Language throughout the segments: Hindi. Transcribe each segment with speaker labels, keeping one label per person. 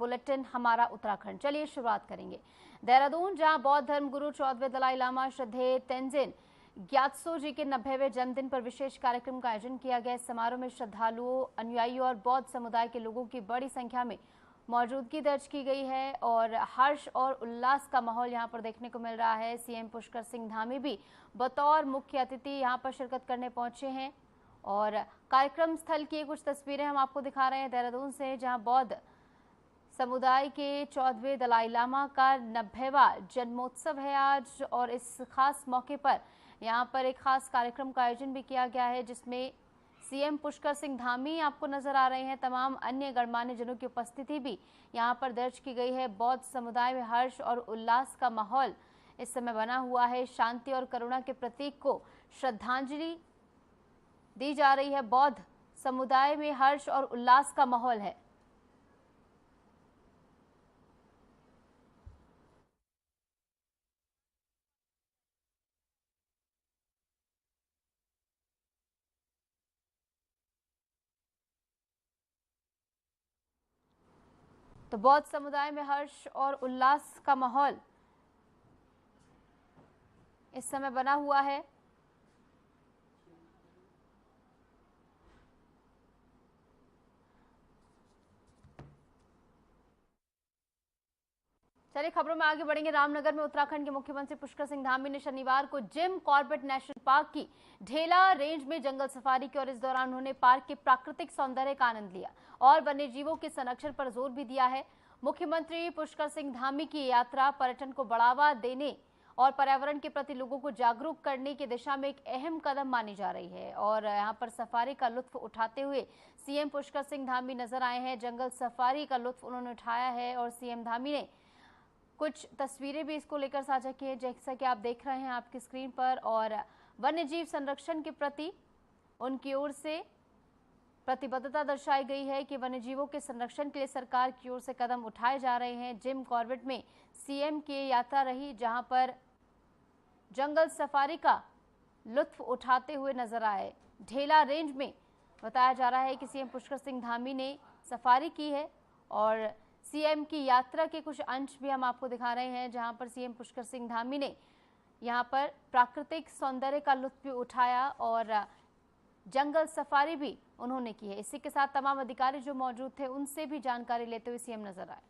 Speaker 1: बुलेटिन हमारा उत्तराखंड। चलिए शुरुआत करेंगे देहरादून, जहां बौद्ध धर्मगुरु 14वें दलाई लामा श्रद्धेय तेंजिन ग्यात्सो जी के 90वें जन्मदिन पर विशेष कार्यक्रम का आयोजन किया गया। इस समारोह में श्रद्धालुओं, अनुयायियों और बौद्ध समुदाय के लोगों की बड़ी संख्या में मौजूदगी दर्ज की गई है और हर्ष और उल्लास का माहौल यहां पर देखने को मिल रहा है। सीएम पुष्कर सिंह धामी भी बतौर मुख्य अतिथि यहां पर शिरकत करने पहुंचे हैं और कार्यक्रम स्थल की कुछ तस्वीरें हम आपको दिखा रहे हैं देहरादून से, जहां बौद्ध समुदाय के 14वें दलाई लामा का 90वां जन्मोत्सव है आज और इस खास मौके पर यहां पर एक खास कार्यक्रम का आयोजन भी किया गया है, जिसमें सीएम पुष्कर सिंह धामी आपको नजर आ रहे हैं। तमाम अन्य गणमान्य जनों की उपस्थिति भी यहां पर दर्ज की गई है। बौद्ध समुदाय में हर्ष और उल्लास का माहौल इस समय बना हुआ है। शांति और करुणा के प्रतीक को श्रद्धांजलि दी जा रही है। बौद्ध समुदाय में हर्ष और उल्लास का माहौल है। तो बौद्ध समुदाय में हर्ष और उल्लास का माहौल इस समय बना हुआ है। चलिए खबरों में आगे बढ़ेंगे। रामनगर में उत्तराखंड के मुख्यमंत्री पुष्कर सिंह धामी ने शनिवार को जिम कॉर्बेट नेशनल पार्क की ढेला रेंज में जंगल सफारी की और इस दौरान उन्होंने पार्क के प्राकृतिक सौंदर्य का आनंद लिया और वन्यजीवों के संरक्षण पर जोर भी दिया है। मुख्यमंत्री पुष्कर सिंह धामी की यात्रा पर्यटन को बढ़ावा देने और पर्यावरण के प्रति लोगों को जागरूक करने की दिशा में एक अहम कदम मानी जा रही है और यहाँ पर सफारी का लुत्फ उठाते हुए सीएम पुष्कर सिंह धामी नजर आए हैं। जंगल सफारी का लुत्फ उन्होंने उठाया है और सीएम धामी ने कुछ तस्वीरें भी इसको लेकर साझा की है, जैसा कि आप देख रहे हैं आपकी स्क्रीन पर। और वन्यजीव संरक्षण के प्रति उनकी ओर से प्रतिबद्धता दर्शाई गई है कि वन्यजीवों के संरक्षण के लिए सरकार की ओर से कदम उठाए जा रहे हैं। जिम कॉर्बेट में सीएम की यात्रा रही, जहां पर जंगल सफारी का लुत्फ उठाते हुए नजर आए। ढेला रेंज में बताया जा रहा है कि सीएम पुष्कर सिंह धामी ने सफारी की है और सीएम की यात्रा के कुछ अंश भी हम आपको दिखा रहे हैं, जहां पर सीएम पुष्कर सिंह धामी ने यहां पर प्राकृतिक सौंदर्य का लुत्फ भी उठाया और जंगल सफारी भी उन्होंने की है। इसी के साथ तमाम अधिकारी जो मौजूद थे उनसे भी जानकारी लेते हुए सीएम नजर आए।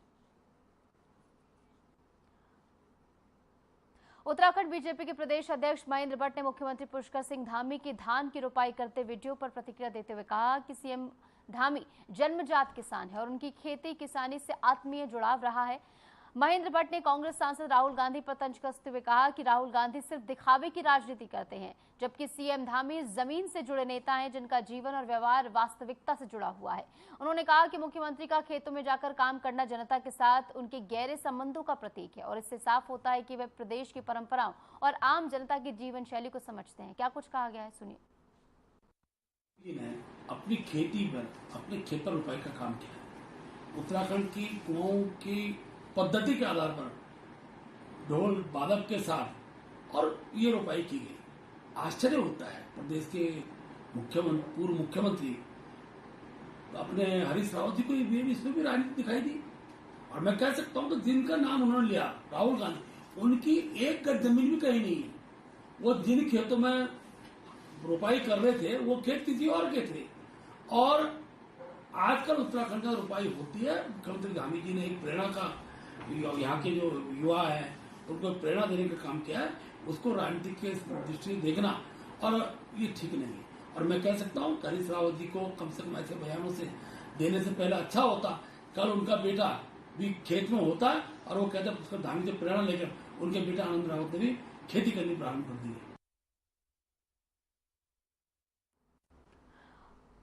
Speaker 1: उत्तराखंड बीजेपी के प्रदेश अध्यक्ष महेंद्र भट्ट ने मुख्यमंत्री पुष्कर सिंह धामी की धान की रोपाई करते वीडियो पर प्रतिक्रिया देते हुए कहा कि सीएम धामी जन्मजात किसान है और उनकी खेती किसानी से आत्मीय जुड़ाव रहा है। महेंद्र भट्ट ने कांग्रेस सांसद राहुल गांधी पर तंज कसते हुए कहा कि राहुल गांधी सिर्फ दिखावे की राजनीति करते हैं, जबकि सीएम धामी जमीन से जुड़े नेता हैं जिनका जीवन और व्यवहार वास्तविकता से जुड़ा हुआ है। उन्होंने कहा कि मुख्यमंत्री का खेतों में जाकर काम करना जनता के साथ उनके गहरे संबंधों का प्रतीक है और इससे साफ होता है कि वे प्रदेश की परंपराओं और आम जनता की जीवन शैली को समझते हैं। क्या कुछ कहा गया है, सुनिए।
Speaker 2: अपनी खेती पर, अपने खेत पर रोपाई का काम किया। उत्तराखंड की कुआओं की पद्धति के आधार पर ढोल बादक के साथ और ये रोपाई की गई। आश्चर्य होता है, प्रदेश के पूर्व मुख्यमंत्री अपने हरीश रावत जी को इसमें भी राजनीति दिखाई दी और मैं कह सकता हूं कि जिनका नाम उन्होंने लिया राहुल गांधी, उनकी एक गज जमीन भी कहीं नहीं है। वो जिन खेतों में रोपाई कर रहे थे वो खेत किसी और के थे और आजकल उत्तराखंड का रोपाई होती है। मुख्यमंत्री धामी जी ने एक प्रेरणा का, यहाँ के जो युवा है उनको प्रेरणा देने का काम किया है। उसको राजनीतिक के दृष्टि से देखना और ये ठीक नहीं है और मैं कह सकता हूँ हरीश रावत जी को कम से कम ऐसे बयानों से देने से पहले अच्छा होता कल उनका बेटा भी खेत में होता और वो कहते पुष्कर धामी से प्रेरणा लेकर उनके बेटा आनंद रावत ने भी खेती करनी प्रारंभ कर दी है।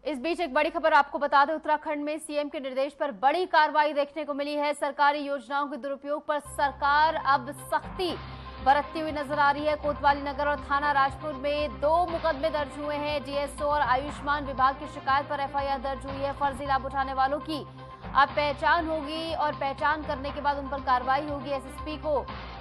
Speaker 1: इस बीच एक बड़ी खबर आपको बता दें, उत्तराखंड में सीएम के निर्देश पर बड़ी कार्रवाई देखने को मिली है। सरकारी योजनाओं के दुरुपयोग पर सरकार अब सख्ती बरतती हुई नजर आ रही है। कोतवाली नगर और थाना राजपुर में 2 मुकदमे दर्ज हुए हैं। डीएसओ और आयुष्मान विभाग की शिकायत पर एफआईआर दर्ज हुई है। फर्जी लाभ उठाने वालों की अब पहचान होगी और पहचान करने के बाद उन पर कार्रवाई होगी। एसएसपी को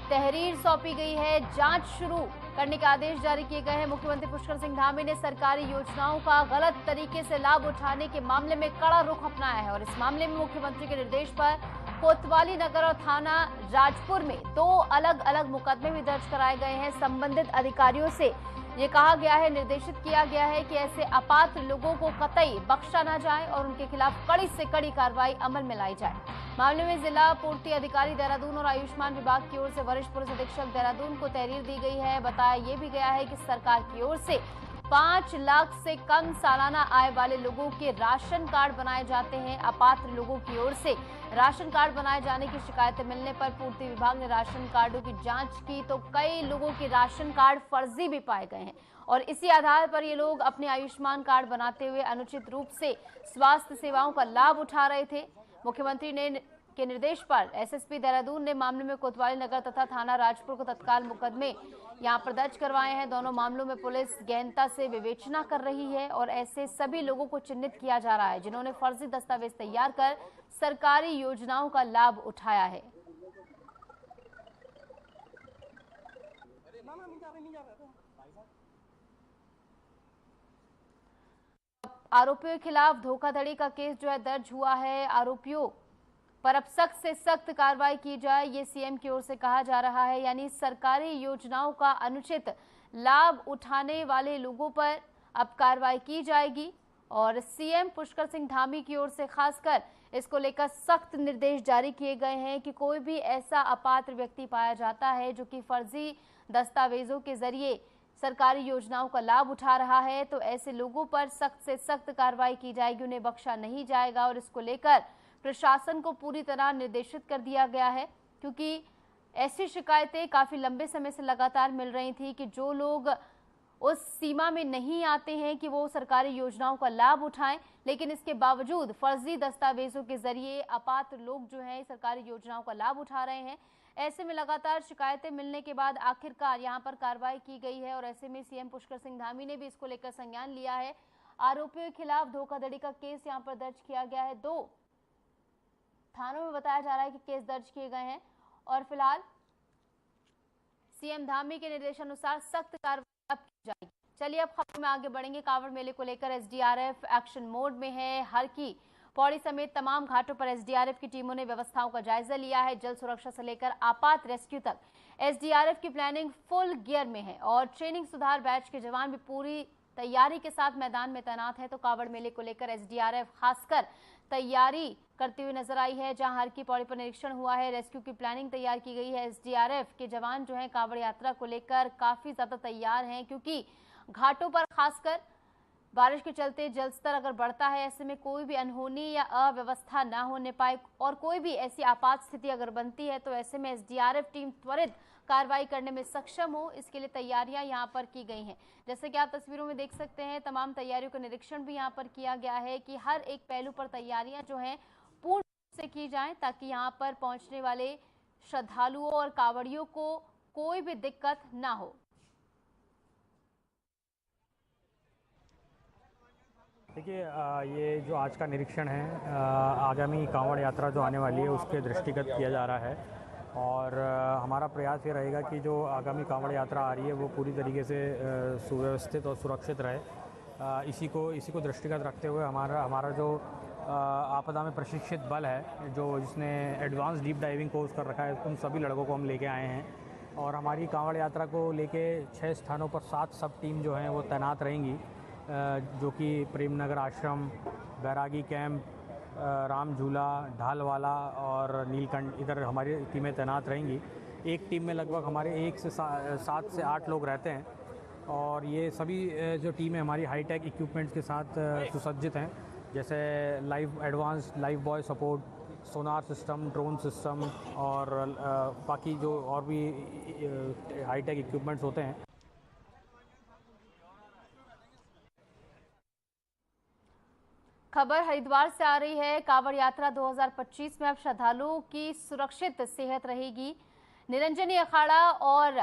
Speaker 1: तहरीर सौंपी गई है। जांच शुरू करने के आदेश जारी किए गए हैं। मुख्यमंत्री पुष्कर सिंह धामी ने सरकारी योजनाओं का गलत तरीके से लाभ उठाने के मामले में कड़ा रुख अपनाया है और इस मामले में मुख्यमंत्री के निर्देश पर कोतवाली नगर और थाना राजपुर में 2 अलग अलग मुकदमे भी दर्ज कराए गए हैं। संबंधित अधिकारियों से ये कहा गया है, निर्देशित किया गया है कि ऐसे अपात्र लोगों को कतई बख्शा न जाए और उनके खिलाफ कड़ी से कड़ी कार्रवाई अमल में लाई जाए। मामले में जिला पूर्ति अधिकारी देहरादून और आयुष्मान विभाग की ओर से वरिष्ठ पुलिस अधीक्षक देहरादून को तहरीर दी गई है। बताया ये भी गया है कि सरकार की ओर से 5 लाख से कम सालाना आय वाले लोगों के राशन कार्ड बनाए जाते हैं। अपात्र लोगों की ओर से राशन कार्ड बनाए जाने की शिकायतें मिलने पर पूर्ति विभाग ने राशन कार्डों की जांच की तो कई लोगों के राशन कार्ड फर्जी भी पाए गए हैं और इसी आधार पर ये लोग अपने आयुष्मान कार्ड बनाते हुए अनुचित रूप से स्वास्थ्य सेवाओं का लाभ उठा रहे थे। मुख्यमंत्री के निर्देश पर एसएसपी देहरादून ने मामले में कोतवाली नगर तथा थाना राजपुर को तत्काल मुकदमे यहां पर दर्ज करवाए हैं। दोनों मामलों में पुलिस गहनता से विवेचना कर रही है और ऐसे सभी लोगों को चिन्हित किया जा रहा है जिन्होंने फर्जी दस्तावेज तैयार कर सरकारी योजनाओं का लाभ उठाया है। आरोपियों के खिलाफ धोखाधड़ी का केस जो है दर्ज हुआ है। आरोपियों पर अब सख्त से सख्त कार्रवाई की जाए, ये सीएम की ओर से कहा जा रहा है। यानी सरकारी योजनाओं का अनुचित लाभ उठाने वाले लोगों पर अब कार्रवाई की जाएगी और सीएम पुष्कर सिंह धामी की ओर से खासकर इसको लेकर सख्त निर्देश जारी किए गए हैं कि कोई भी ऐसा अपात्र व्यक्ति पाया जाता है जो कि फर्जी दस्तावेजों के जरिए सरकारी योजनाओं का लाभ उठा रहा है तो ऐसे लोगों पर सख्त से सख्त कार्रवाई की जाएगी, उन्हें बख्शा नहीं जाएगा। और इसको लेकर प्रशासन को पूरी तरह निर्देशित कर दिया गया है क्योंकि ऐसी शिकायतें काफी लंबे समय से लगातार मिल रही थी कि जो लोग उस सीमा में नहीं आते हैं कि वो सरकारी योजनाओं का लाभ उठाएं, लेकिन इसके बावजूद फर्जी दस्तावेजों के जरिए अपात्र लोग जो हैं सरकारी योजनाओं का लाभ उठा रहे हैं। ऐसे में लगातार शिकायतें मिलने के बाद आखिरकार यहां पर कार्रवाई की गई है और ऐसे में सीएम पुष्कर सिंह धामी ने भी इसको लेकर संज्ञान लिया है। आरोपियों के खिलाफ धोखाधड़ी का केस यहां पर दर्ज किया गया है। 2 थानों में बताया जा रहा है कि केस दर्ज किए गए हैं और फिलहाल सीएम धामी के निर्देशानुसार सख्त कार्रवाई अब की जाएगी। चलिए अब खबर में आगे बढ़ेंगे। कांवड़ मेले को लेकर एसडीआरएफ एक्शन मोड में है। हर की पौड़ी समेत तमाम घाटों पर एसडीआरएफ की टीमों ने व्यवस्थाओं का जायजा लिया है। जल सुरक्षा से लेकर आपात रेस्क्यू तक एसडीआरएफ की प्लानिंग फुल गियर में है और ट्रेनिंग सुधार बैच के जवान भी पूरी तैयारी के साथ मैदान में तैनात है। तो कांवड़ मेले को लेकर एसडीआरएफ खासकर तैयारी करती हुई नजर आई है। जहां हर की पौड़ी पर निरीक्षण हुआ है, रेस्क्यू की प्लानिंग तैयार की गई है। एसडीआरएफ के जवान जो हैं कांवड़ यात्रा को लेकर काफी ज्यादा तैयार हैं क्योंकि घाटों पर खासकर बारिश के चलते जलस्तर अगर बढ़ता है, ऐसे में कोई भी अनहोनी या अव्यवस्था ना होने पाए और कोई भी ऐसी आपात स्थिति अगर बनती है तो ऐसे में एसडीआरएफ टीम त्वरित कार्रवाई करने में सक्षम हो, इसके लिए तैयारियां यहां पर की गई हैं। जैसे कि आप तस्वीरों में देख सकते हैं, तमाम तैयारियों का निरीक्षण भी यहां पर किया गया है कि हर एक पहलू पर तैयारियां जो हैं पूर्ण रूप से की जाएं ताकि यहां पर पहुंचने वाले श्रद्धालुओं और कांवड़ियों को कोई भी दिक्कत ना हो।
Speaker 3: देखिए, ये जो आज का निरीक्षण है आगामी कांवड़ यात्रा जो आने वाली है उसके दृष्टिगत किया जा रहा है और हमारा प्रयास ये रहेगा कि जो आगामी कांवड़ यात्रा आ रही है वो पूरी तरीके से सुव्यवस्थित और सुरक्षित रहे। इसी को दृष्टिगत रखते हुए हमारा जो आपदा में प्रशिक्षित बल है जिसने एडवांस डीप डाइविंग कोर्स कर रखा है, उन सभी लड़कों को हम लेके आए हैं और हमारी कांवड़ यात्रा को लेके 6 स्थानों पर 7 सब टीम जो हैं वो तैनात रहेंगी, जो कि प्रेमनगर आश्रम, बैरागी कैंप, राम झूला, ढालवाला और नीलकंठ, इधर हमारी टीमें तैनात रहेंगी। एक टीम में लगभग हमारे 7 से 8 लोग रहते हैं और ये सभी जो टीमें हमारी हाईटेक इक्विपमेंट्स के साथ सुसज्जित हैं, जैसे advance live boy support, sonar system, drone system और बाकी जो और भी हाईटेक इक्विपमेंट्स होते हैं।
Speaker 1: खबर हरिद्वार से आ रही है। कांवड़ यात्रा 2025 में अब श्रद्धालुओं की सुरक्षित सेहत रहेगी। निरंजनी अखाड़ा और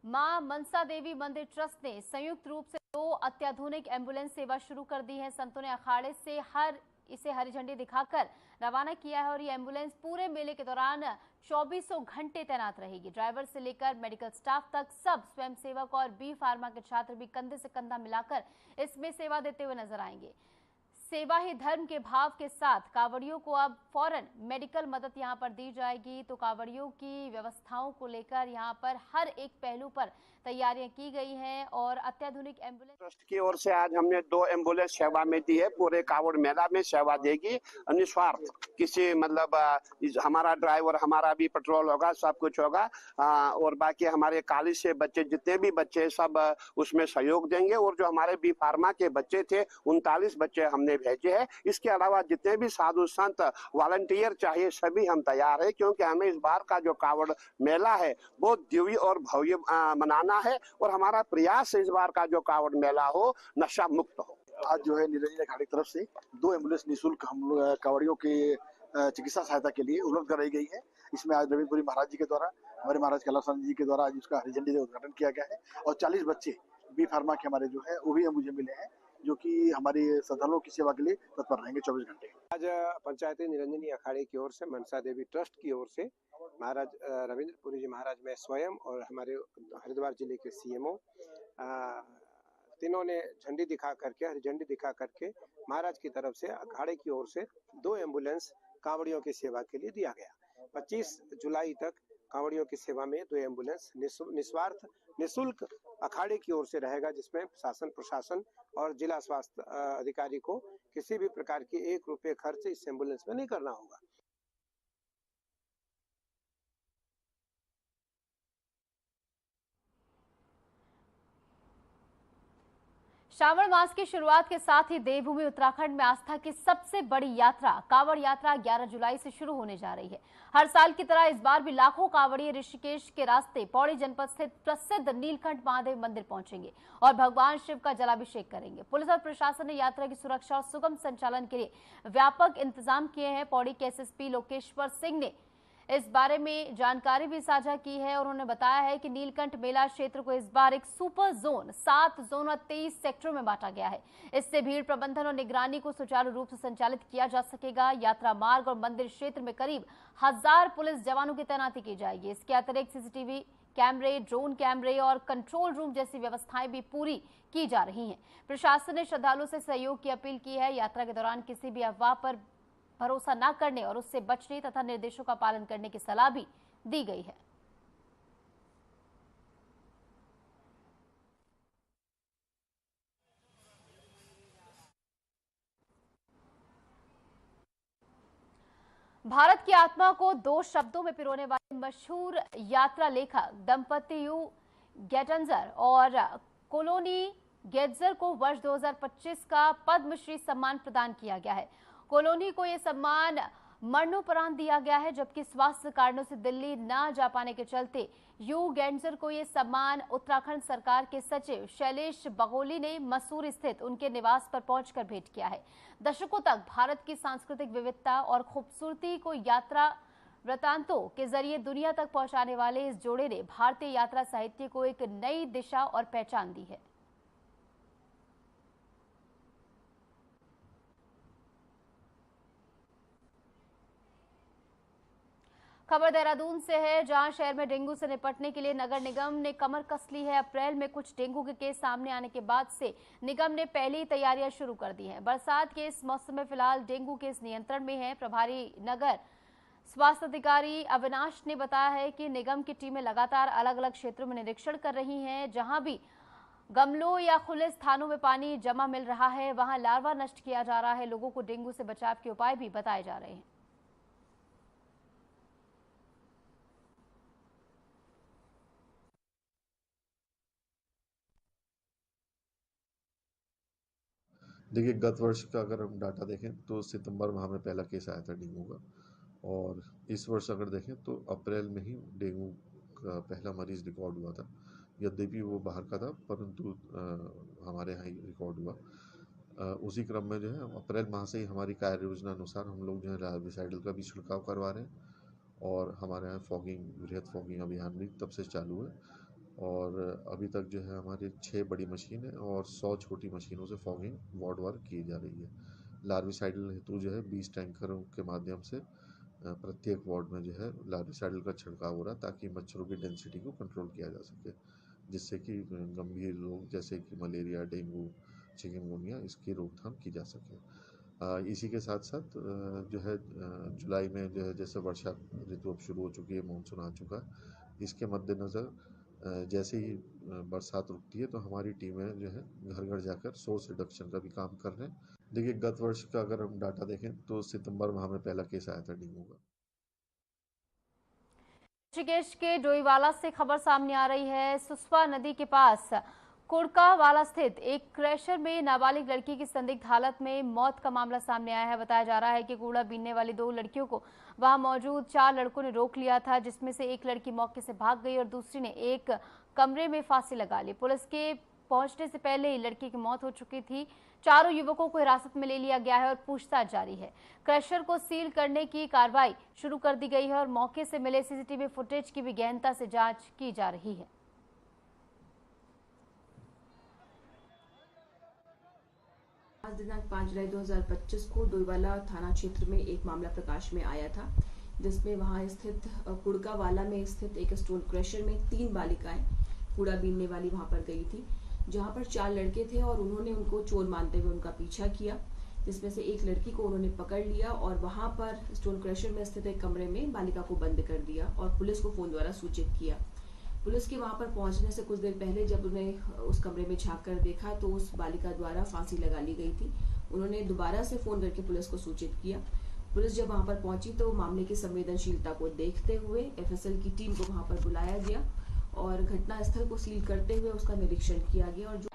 Speaker 1: मां मनसा देवी मंदिर ट्रस्ट ने संयुक्त रूप से 2 अत्याधुनिक एम्बुलेंस सेवा शुरू कर दी है। संतों ने अखाड़े से इसे हरी झंडी दिखाकर रवाना किया है और ये एम्बुलेंस पूरे मेले के दौरान 2400 घंटे तैनात रहेगी। ड्राइवर से लेकर मेडिकल स्टाफ तक सब स्वयंसेवक और बी फार्मा के छात्र भी कंधे से कंधा मिलाकर इसमें सेवा देते हुए नजर आएंगे। सेवा ही धर्म के भाव के साथ कांवड़ियों को अब फौरन मेडिकल मदद यहां पर दी जाएगी। तो कांवड़ियों की व्यवस्थाओं को लेकर यहां पर हर एक पहलू पर तैयारियां की गई हैं और अत्याधुनिक एम्बुलेंस
Speaker 4: ट्रस्ट की ओर से आज हमने 2 एम्बुलेंस सेवा में दी है। पूरे कांवड़ मेला में सेवा देगी निस्वार्थ। किसी मतलब हमारा ड्राइवर, हमारा भी पेट्रोल होगा, सब कुछ होगा। और बाकी हमारे कॉलेज से बच्चे, जितने भी बच्चे सब उसमें सहयोग देंगे। और जो हमारे बी फार्मा के बच्चे थे 39 बच्चे हमने भेजे हैं। इसके अलावा जितने भी साधु संत वॉलंटियर चाहिए सभी हम तैयार है, क्योंकि हमें इस बार का जो कांवड़ मेला है वो दिव्य और भव्य मनाना है। और हमारा प्रयास है इस बार का जो कांवड़ मेला हो नशा मुक्त हो।
Speaker 5: आज जो है निरंजन अखाड़े की तरफ से 2 एम्बुलेंस निःशुल्क हम लोग कांवड़ियों की चिकित्सा सहायता के लिए उपलब्ध कराई गई है। इसमें आज रविंद्रपुरी महाराज जी के द्वारा, हमारे महाराज कैलाश जी के द्वारा आज उसका हरी झंडी से उद्घाटन किया गया है। और 40 बच्चे बी फार्मा के हमारे जो है वो भी मुझे मिले हैं, जो कि हमारी श्रद्धालुओं की सेवा के लिए तत्पर रहेंगे 24 घंटे।
Speaker 6: आज पंचायती निरंजनी अखाड़े की ओर से, मनसा देवी ट्रस्ट की ओर से महाराज रविंद्रपुरी जी महाराज में स्वयं और हमारे हरिद्वार जिले के सीएमओ तीनों ने झंडी दिखा करके, हरी झंडी दिखा करके महाराज की तरफ से अखाड़े की ओर से 2 एम्बुलेंस कांवड़ियों की सेवा के लिए दिया गया। 25 जुलाई तक कांवड़ियों की सेवा में 2 एम्बुलेंस निस्वार्थ निःशुल्क अखाड़े की ओर से रहेगा, जिसमें शासन, प्रशासन और जिला स्वास्थ्य अधिकारी को किसी भी प्रकार की 1 रुपये खर्च इस एम्बुलेंस में नहीं करना होगा।
Speaker 1: श्रावण मास की शुरुआत के साथ ही देवभूमि उत्तराखंड में आस्था की सबसे बड़ी यात्रा कांवड़ यात्रा 11 जुलाई से शुरू होने जा रही है। हर साल की तरह इस बार भी लाखों कांवड़िए ऋषिकेश के रास्ते पौड़ी जनपद स्थित प्रसिद्ध नीलकंठ महादेव मंदिर पहुंचेंगे और भगवान शिव का जलाभिषेक करेंगे। पुलिस और प्रशासन ने यात्रा की सुरक्षा और सुगम संचालन के लिए व्यापक इंतजाम किए हैं। पौड़ी के एसएसपी लोकेश्वर सिंह ने इस बारे में जानकारी भी साझा की है और उन्होंने बताया है कि नीलकंठ मेला क्षेत्र को इस बार एक सुपर जोन, 7 जोन और 23 सेक्टरों में बांटा गया है। इससे भीड़ प्रबंधन और निगरानी को सुचारू रूप से संचालित किया जा सकेगा। यात्रा मार्ग और मंदिर क्षेत्र में करीब 1000 पुलिस जवानों की तैनाती की जाएगी। इसके अतिरिक्त सीसीटीवी कैमरे, ड्रोन कैमरे और कंट्रोल रूम जैसी व्यवस्थाएं भी पूरी की जा रही हैं। प्रशासन ने श्रद्धालुओं से सहयोग की अपील की है। यात्रा के दौरान किसी भी अफवाह पर भरोसा न करने और उससे बचने तथा निर्देशों का पालन करने की सलाह भी दी गई है। भारत की आत्मा को 2 शब्दों में पिरोने वाले मशहूर यात्रा लेखक दंपति यू गेटंजर और कोलोनी गेटजर को वर्ष 2025 का पद्मश्री सम्मान प्रदान किया गया है। कोलोनी को यह सम्मान मरणोपरांत दिया गया है, जबकि स्वास्थ्य कारणों से दिल्ली न जा पाने के चलते यू गेटजर को यह सम्मान उत्तराखंड सरकार के सचिव शैलेश बगोली ने मसूरी स्थित उनके निवास पर पहुंचकर भेंट किया है। दशकों तक भारत की सांस्कृतिक विविधता और खूबसूरती को यात्रा वृतांतों के जरिए दुनिया तक पहुंचाने वाले इस जोड़े ने भारतीय यात्रा साहित्य को एक नई दिशा और पहचान दी है। खबर देहरादून से है, जहां शहर में डेंगू से निपटने के लिए नगर निगम ने कमर कस ली है। अप्रैल में कुछ डेंगू के केस सामने आने के बाद से निगम ने पहली तैयारियां शुरू कर दी हैं। बरसात के इस मौसम में फिलहाल डेंगू केस नियंत्रण में है। प्रभारी नगर स्वास्थ्य अधिकारी अविनाश ने बताया है कि निगम की टीमें लगातार अलग अलग क्षेत्रों में निरीक्षण कर रही हैं। जहां भी गमलों या खुले स्थानों में पानी जमा मिल रहा है वहां लार्वा नष्ट किया जा रहा है। लोगों को डेंगू से बचाव के उपाय भी बताए जा रहे हैं।
Speaker 7: देखिए, गत वर्ष का अगर हम डाटा देखें तो सितंबर माह में पहला केस आया था डेंगू का, और इस वर्ष अगर देखें तो अप्रैल में ही डेंगू का पहला मरीज रिकॉर्ड हुआ था। यद्यपि वो बाहर का था, परंतु हमारे यहाँ ही रिकॉर्ड हुआ। उसी क्रम में जो है अप्रैल माह से ही हमारी कार्य योजना अनुसार हम लोग जो है लार्विसाइडल का भी छिड़काव करवा रहे हैं, और हमारे यहाँ फॉगिंग, वृहद फॉगिंग अभियान भी तब से चालू है। और अभी तक जो है हमारी 6 बड़ी मशीन है और 100 छोटी मशीनों से फॉगिंग वार्डवार की जा रही है। लार्विसाइडल हेतु जो है 20 टैंकरों के माध्यम से प्रत्येक वार्ड में जो है लार्विसाइडल का छिड़काव हो रहा है, ताकि मच्छरों की डेंसिटी को कंट्रोल किया जा सके, जिससे कि गंभीर रोग जैसे कि मलेरिया, डेंगू, चिकनगुनिया, इसकी रोकथाम की जा सके। इसी के साथ साथ जो है जुलाई में जो है जैसे वर्षा ऋतु अब शुरू हो चुकी है, मानसून आ चुका है, इसके मद्देनज़र जैसे ही बरसात रुकती है तो हमारी टीमें जो है घर घर जाकर सोर्स रिडक्शन का भी काम कर रहे हैं। देखिए, गत वर्ष का अगर हम डाटा देखें तो सितंबर माह में पहला केस आया था डेंगू का।
Speaker 1: ऋषिकेश के डोईवाला से खबर सामने आ रही है। सुसवा नदी के पास कुड़कावाला स्थित एक क्रैशर में नाबालिग लड़की की संदिग्ध हालत में मौत का मामला सामने आया है। बताया जा रहा है कि कूड़ा बीनने वाली 2 लड़कियों को वहां मौजूद 4 लड़कों ने रोक लिया था, जिसमें से एक लड़की मौके से भाग गई और दूसरी ने एक कमरे में फांसी लगा ली। पुलिस के पहुंचने से पहले ही लड़की की मौत हो चुकी थी। चारों युवकों को हिरासत में ले लिया गया है और पूछताछ जारी है। क्रैशर को सील करने की कार्रवाई शुरू कर दी गई है और मौके से मिले सीसीटीवी फुटेज की भी गहनता से जांच की जा रही है।
Speaker 8: आज दिनांक 5 जुलाई 2025 को डोईवाला थाना क्षेत्र में एक मामला प्रकाश में आया था, जिसमें वहां स्थित कुड़कावाला में स्थित एक स्टोन क्रशर में 3 बालिकाएं कूड़ा बीनने वाली वहां पर गई थी, जहां पर 4 लड़के थे और उन्होंने उनको चोर मानते हुए उनका पीछा किया, जिसमें से एक लड़की को उन्होंने पकड़ लिया और वहां पर स्टोन क्रशर में स्थित एक कमरे में बालिका को बंद कर दिया और पुलिस को फोन द्वारा सूचित किया। पुलिस के वहां पर पहुंचने से कुछ देर पहले जब उन्हें उस कमरे में झांक कर देखा तो उस बालिका द्वारा फांसी लगा ली गई थी। उन्होंने दोबारा से फोन करके पुलिस को सूचित किया। पुलिस जब वहां पर पहुंची तो मामले की संवेदनशीलता को देखते हुए एफएसएल की टीम को वहां पर बुलाया गया और घटनास्थल को सील करते हुए उसका निरीक्षण किया गया। और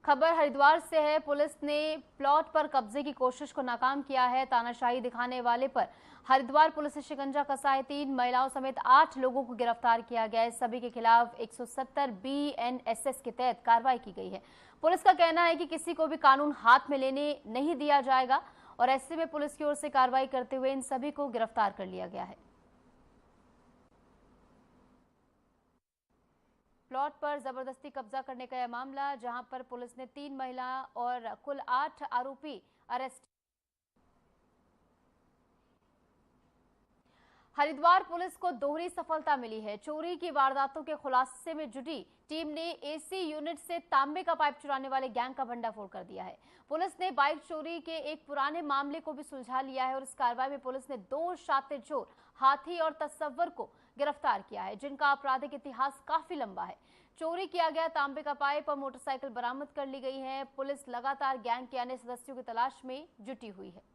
Speaker 1: खबर हरिद्वार से है। पुलिस ने प्लॉट पर कब्जे की कोशिश को नाकाम किया है। तानाशाही दिखाने वाले पर हरिद्वार पुलिस ने शिकंजा कसा है। 3 महिलाओं समेत 8 लोगों को गिरफ्तार किया गया है। सभी के खिलाफ 170 BNSS के तहत कार्रवाई की गई है। पुलिस का कहना है कि किसी को भी कानून हाथ में लेने नहीं दिया जाएगा और ऐसे में पुलिस की ओर से कार्रवाई करते हुए इन सभी को गिरफ्तार कर लिया गया है। प्लॉट पर जबरदस्ती कब्जा करने का यह मामला, जहां पर पुलिस ने 3 महिला और कुल 8 आरोपी अरेस्ट। हरिद्वार पुलिस को दोहरी सफलता मिली है। चोरी की वारदातों के खुलासे में जुटी टीम ने एसी यूनिट से तांबे का पाइप चुराने वाले गैंग का भंडाफोड़ कर दिया है। पुलिस ने बाइक चोरी के एक पुराने मामले को भी सुलझा लिया है और इस कार्रवाई में पुलिस ने 2 शातिर चोर, हाथी और तस्वर को गिरफ्तार किया है, जिनका आपराधिक इतिहास काफी लंबा है। चोरी किया गया तांबे का पाइप और मोटरसाइकिल बरामद कर ली गई है। पुलिस लगातार गैंग के अन्य सदस्यों की तलाश में जुटी हुई है।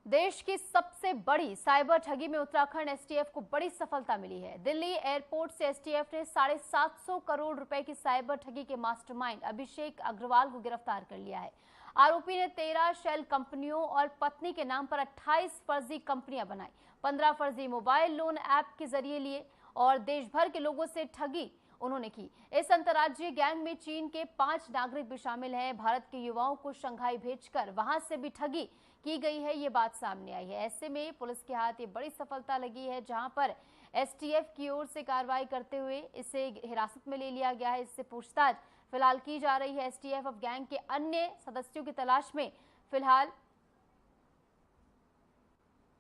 Speaker 1: देश की सबसे बड़ी साइबर ठगी में उत्तराखंड एसटीएफ को बड़ी सफलता मिली है। दिल्ली एयरपोर्ट से एसटीएफ ने 750 करोड़ रुपए की साइबर ठगी के मास्टरमाइंड अभिषेक अग्रवाल को गिरफ्तार कर लिया है। आरोपी ने 13 शेल कंपनियों और पत्नी के नाम पर 28 फर्जी कंपनियां बनाई, 15 फर्जी मोबाइल लोन ऐप के जरिए लिए और देश भर के लोगों से ठगी उन्होंने की। इस अंतर्राज्यीय गैंग में चीन के 5 नागरिक भी शामिल हैं। भारत के युवाओं को शंघाई भेजकर वहां से भी ठगी की गई है, ये बात सामने आई है। ऐसे में पुलिस के हाथ ये बड़ी सफलता लगी है, जहां पर एसटीएफ की ओर से कार्रवाई करते हुए इसे हिरासत में ले लिया गया है। इससे पूछताछ फिलहाल की जा रही है। एसटीएफ अब गैंग के अन्य सदस्यों की तलाश में फिलहाल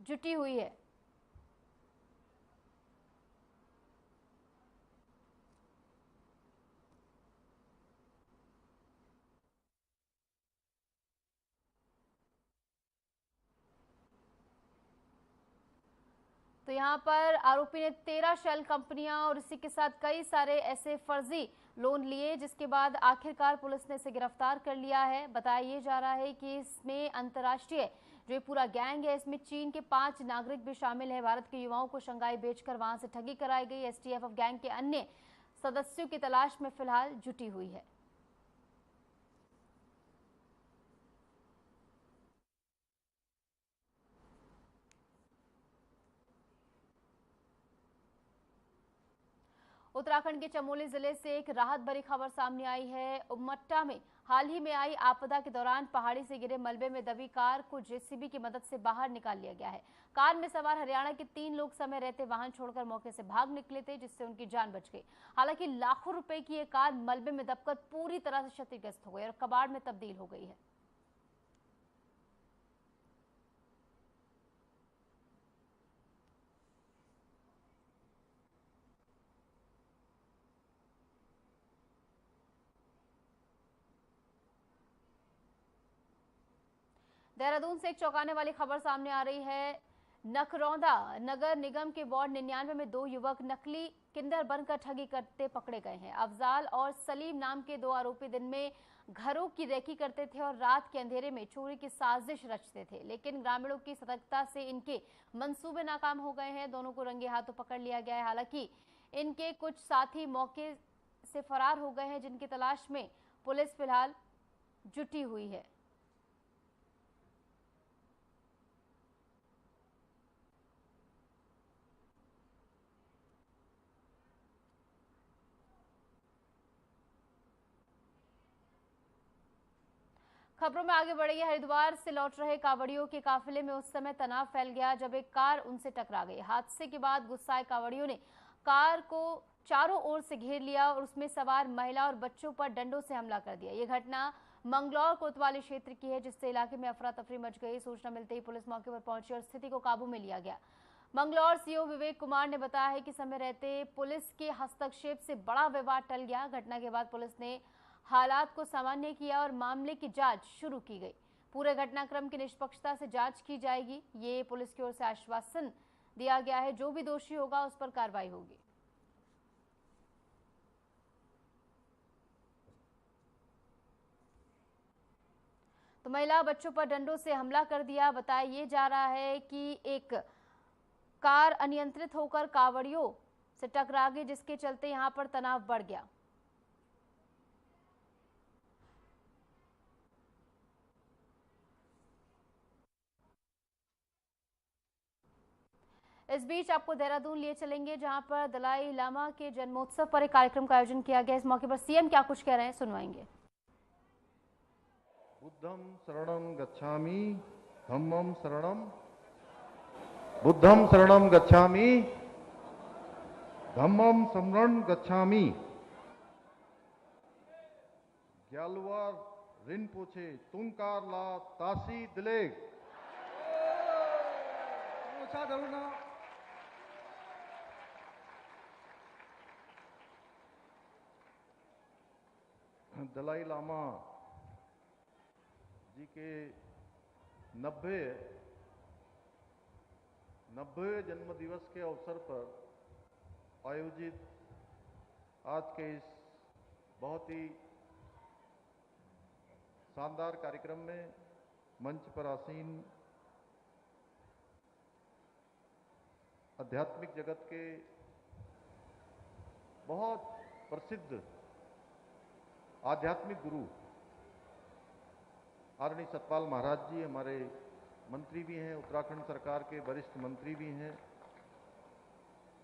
Speaker 1: जुटी हुई है। तो यहाँ पर आरोपी ने 13 शेल कंपनियां और इसी के साथ कई सारे ऐसे फर्जी लोन लिए, जिसके बाद आखिरकार पुलिस ने इसे गिरफ्तार कर लिया है। बताया जा रहा है कि इसमें अंतर्राष्ट्रीय जो पूरा गैंग है, इसमें चीन के 5 नागरिक भी शामिल है। भारत के युवाओं को शंघाई भेजकर वहां से ठगी कराई गई। एसटीएफ अब गैंग के अन्य सदस्यों की तलाश में फिलहाल जुटी हुई है। उत्तराखंड के चमोली जिले से एक राहत भरी खबर सामने आई है। उमट्टा में हाल ही में आई आपदा के दौरान पहाड़ी से गिरे मलबे में दबी कार को जेसीबी की मदद से बाहर निकाल लिया गया है। कार में सवार हरियाणा के 3 लोग समय रहते वाहन छोड़कर मौके से भाग निकले थे, जिससे उनकी जान बच गई। हालांकि लाखों रुपए की ये कार मलबे में दबकर पूरी तरह से क्षतिग्रस्त हो गई और कबाड़ में तब्दील हो गई है। देहरादून से एक चौंकाने वाली खबर सामने आ रही है। नखरौंदा नगर निगम के वार्ड 99 में 2 युवक नकली किंडर बनकर ठगी करते पकड़े गए हैं। अफजाल और सलीम नाम के 2 आरोपी दिन में घरों की रेकी करते थे और रात के अंधेरे में चोरी की साजिश रचते थे, लेकिन ग्रामीणों की सतर्कता से इनके मंसूबे नाकाम हो गए हैं। दोनों को रंगे हाथों पकड़ लिया गया है। हालांकि इनके कुछ साथी मौके से फरार हो गए हैं, जिनकी तलाश में पुलिस फिलहाल जुटी हुई है। खबरों में आगे बढ़ी। हरिद्वार से लौट रहे कांवड़ियों के काफिले में उस समय तनाव फैल गया जब एक कार उनसे टकरा गई। हादसे के बाद गुस्साए कांवड़ियों ने कार को चारों ओर से घेर लिया और उसमें सवार महिला और बच्चों पर डंडों से हमला कर दिया। ये घटना मंगलौर कोतवाली क्षेत्र की है, जिससे इलाके में अफरा तफरी मच गई। सूचना मिलते ही पुलिस मौके पर पहुंची और स्थिति को काबू में लिया गया। मंगलौर सीओ विवेक कुमार ने बताया है कि समय रहते पुलिस के हस्तक्षेप से बड़ा विवाद टल गया। घटना के बाद पुलिस ने हालात को सामान्य किया और मामले की जांच शुरू की गई। पूरे घटनाक्रम की निष्पक्षता से जांच की जाएगी, ये पुलिस की ओर से आश्वासन दिया गया है। जो भी दोषी होगा उस पर कार्रवाई होगी। तो महिला बच्चों पर डंडों से हमला कर दिया। बताया ये जा रहा है कि एक कार अनियंत्रित होकर कांवड़ियों से टकरा गई, जिसके चलते यहां पर तनाव बढ़ गया। इस बीच आपको देहरादून लिए चलेंगे, जहां पर दलाई लामा के जन्मोत्सव पर एक कार्यक्रम का आयोजन किया गया। इस मौके पर सीएम क्या कुछ कह रहे हैं, सुनवाएंगे।
Speaker 9: बुद्धं शरणं गच्छामि, धम्मं शरणं बुद्धं शरणं गच्छामि, धम्मं शरणं गच्छामि। ग्यालवार रिनपोचे तुंकार ला तासी दिलेग। दलाई लामा जी के 90वें जन्म दिवस के अवसर पर आयोजित आज के इस बहुत ही शानदार कार्यक्रम में मंच पर आसीन आध्यात्मिक जगत के बहुत प्रसिद्ध आध्यात्मिक गुरु आदरणीय सतपाल महाराज जी हमारे मंत्री भी हैं, उत्तराखंड सरकार के वरिष्ठ मंत्री भी हैं।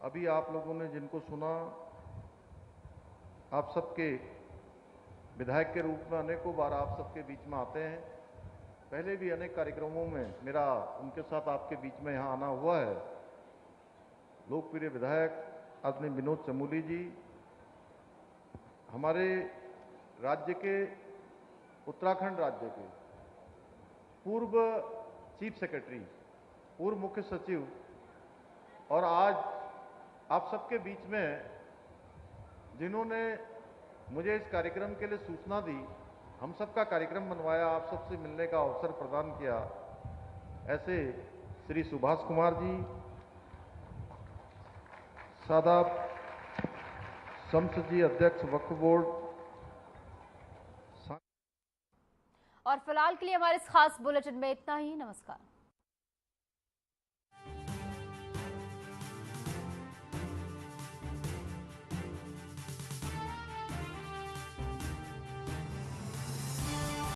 Speaker 9: अभी आप लोगों ने जिनको सुना, आप सबके विधायक के रूप में अनेकों बार आप सबके बीच में आते हैं। पहले भी अनेक कार्यक्रमों में मेरा उनके साथ आपके बीच में यहाँ आना हुआ है। लोकप्रिय विधायक आदरणीय विनोद चमोली जी हमारे राज्य के, उत्तराखंड राज्य के पूर्व चीफ सेक्रेटरी, पूर्व मुख्य सचिव, और आज आप सबके बीच में जिन्होंने मुझे इस कार्यक्रम के लिए सूचना दी, हम सबका कार्यक्रम बनवाया, आप सबसे मिलने का अवसर प्रदान किया, ऐसे श्री सुभाष कुमार जी, सादाब शम्स जी, अध्यक्ष वक्फ बोर्ड।
Speaker 1: और फिलहाल के लिए हमारे इस खास बुलेटिन में इतना ही। नमस्कार।